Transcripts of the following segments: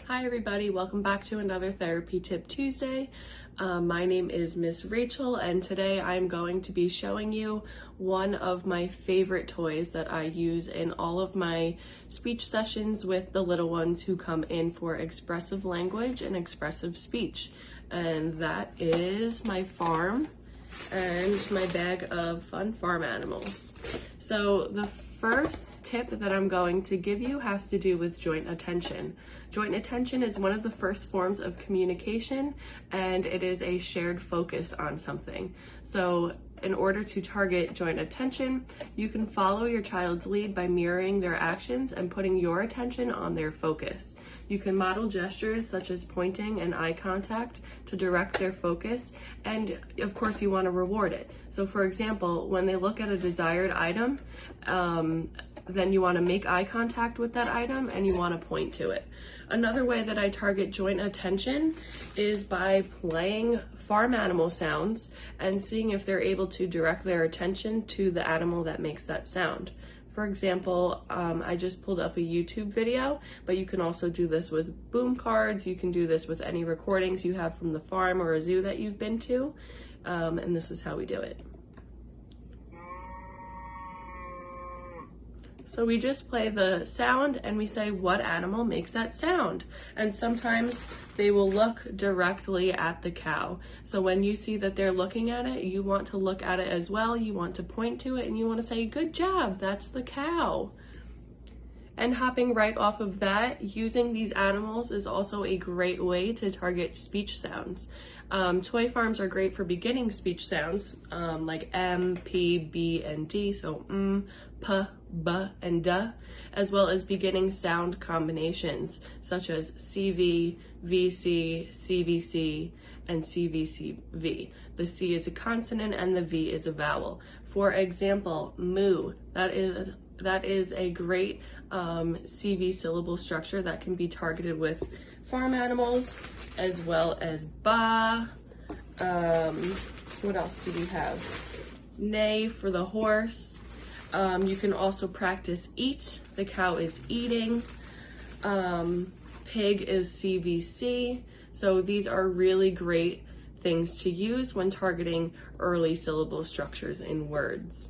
Hi everybody, welcome back to another Therapy Tip Tuesday. My name is Miss Rachel and today I'm going to be showing you one of my favorite toys that I use in all of my speech sessions with the little ones who come in for expressive language and expressive speech. And that is my farm and my bag of fun farm animals. So the first tip that I'm going to give you has to do with joint attention. Joint attention is one of the first forms of communication, and it is a shared focus on something. So in order to target joint attention, you can follow your child's lead by mirroring their actions and putting your attention on their focus. You can model gestures such as pointing and eye contact to direct their focus, and of course you want to reward it. So for example, when they look at a desired item, then you want to make eye contact with that item and you want to point to it. Another way that I target joint attention is by playing farm animal sounds and seeing if they're able to direct their attention to the animal that makes that sound. For example, I just pulled up a YouTube video, but you can also do this with boom cards. You can do this with any recordings you have from the farm or a zoo that you've been to, and this is how we do it. So we just play the sound and we say what animal makes that sound. And sometimes they will look directly at the cow. So when you see that they're looking at it, you want to look at it as well. You want to point to it and you want to say, good job, that's the cow. And hopping right off of that, using these animals is also a great way to target speech sounds. Toy farms are great for beginning speech sounds like M, P, B, and D, so P, B, and D, as well as beginning sound combinations such as CV, VC, CVC, and CVCV. The C is a consonant and the V is a vowel. For example, moo, that is a great CV syllable structure that can be targeted with farm animals, as well as ba. What else do we have? Neigh for the horse. You can also practice eat. The cow is eating. Pig is CVC. So these are really great things to use when targeting early syllable structures in words.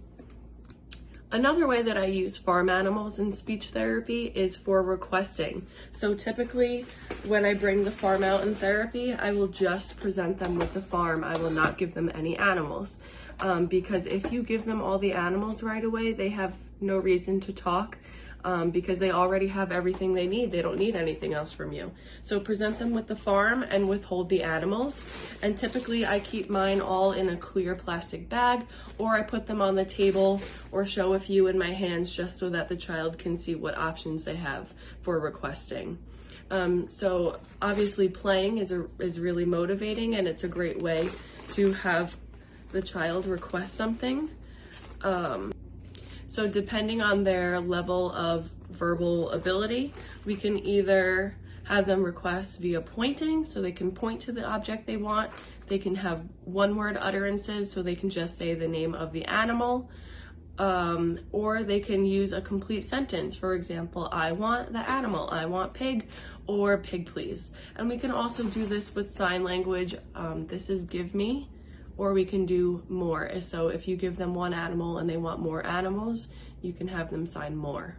Another way that I use farm animals in speech therapy is for requesting. So typically when I bring the farm out in therapy, I will just present them with the farm. I will not give them any animals because if you give them all the animals right away, they have no reason to talk because they already have everything they need. They don't need anything else from you. So present them with the farm and withhold the animals. And typically I keep mine all in a clear plastic bag, or I put them on the table or show a few in my hands just so that the child can see what options they have for requesting. So obviously playing is really motivating, and it's a great way to have the child request something. So depending on their level of verbal ability, we can either have them request via pointing, so they can point to the object they want. They can have one-word utterances, so they can just say the name of the animal, or they can use a complete sentence. For example, I want the animal, I want pig, or pig please. And we can also do this with sign language. This is give me. Or we can do more. So if you give them one animal and they want more animals, you can have them sign more.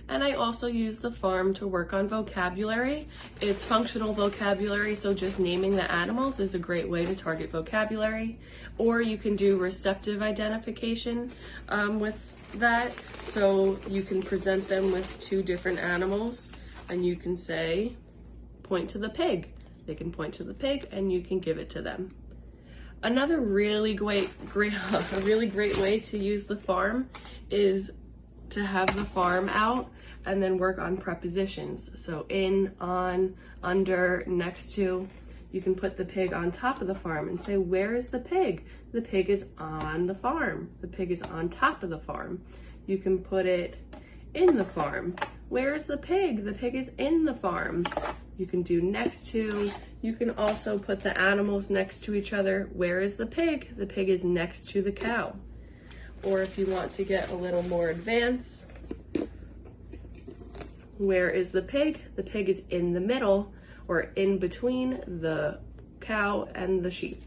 And I also use the farm to work on vocabulary. It's functional vocabulary, so just naming the animals is a great way to target vocabulary. Or you can do receptive identification with that. So you can present them with two different animals and you can say, point to the pig. They can point to the pig and you can give it to them. Another really great way to use the farm is to have the farm out and then work on prepositions. So in, on, under, next to. You can put the pig on top of the farm and say, where is the pig? The pig is on the farm. The pig is on top of the farm. You can put it in the farm. Where is the pig? The pig is in the farm. You can do next to. You can also put the animals next to each other. Where is the pig? The pig is next to the cow. Or if you want to get a little more advanced, Where is the pig? The pig is in the middle, or in between the cow and the sheep.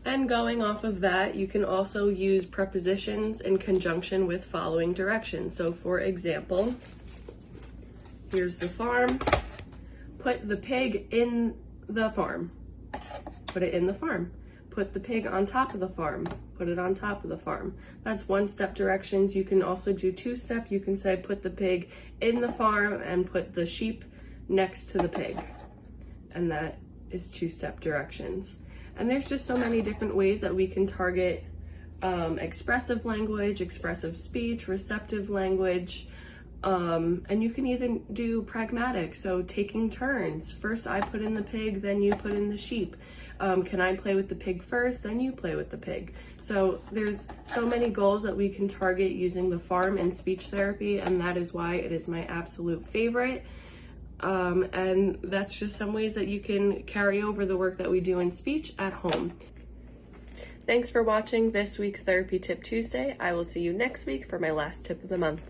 And going off of that, you can also use prepositions in conjunction with following directions. So for example, here's the farm. Put the pig in the farm. Put it in the farm. Put the pig on top of the farm. Put it on top of the farm. That's one-step directions. You can also do two-step. You can say put the pig in the farm and put the sheep next to the pig. And that is two-step directions. And there's just so many different ways that we can target expressive language, expressive speech, receptive language, and you can even do pragmatic, so taking turns. First I put in the pig, then you put in the sheep. Can I play with the pig first, then you play with the pig? So there's so many goals that we can target using the farm in speech therapy, and that is why it is my absolute favorite. And that's just some ways that you can carry over the work that we do in speech at home. Thanks for watching this week's Therapy Tip Tuesday. I will see you next week for my last tip of the month.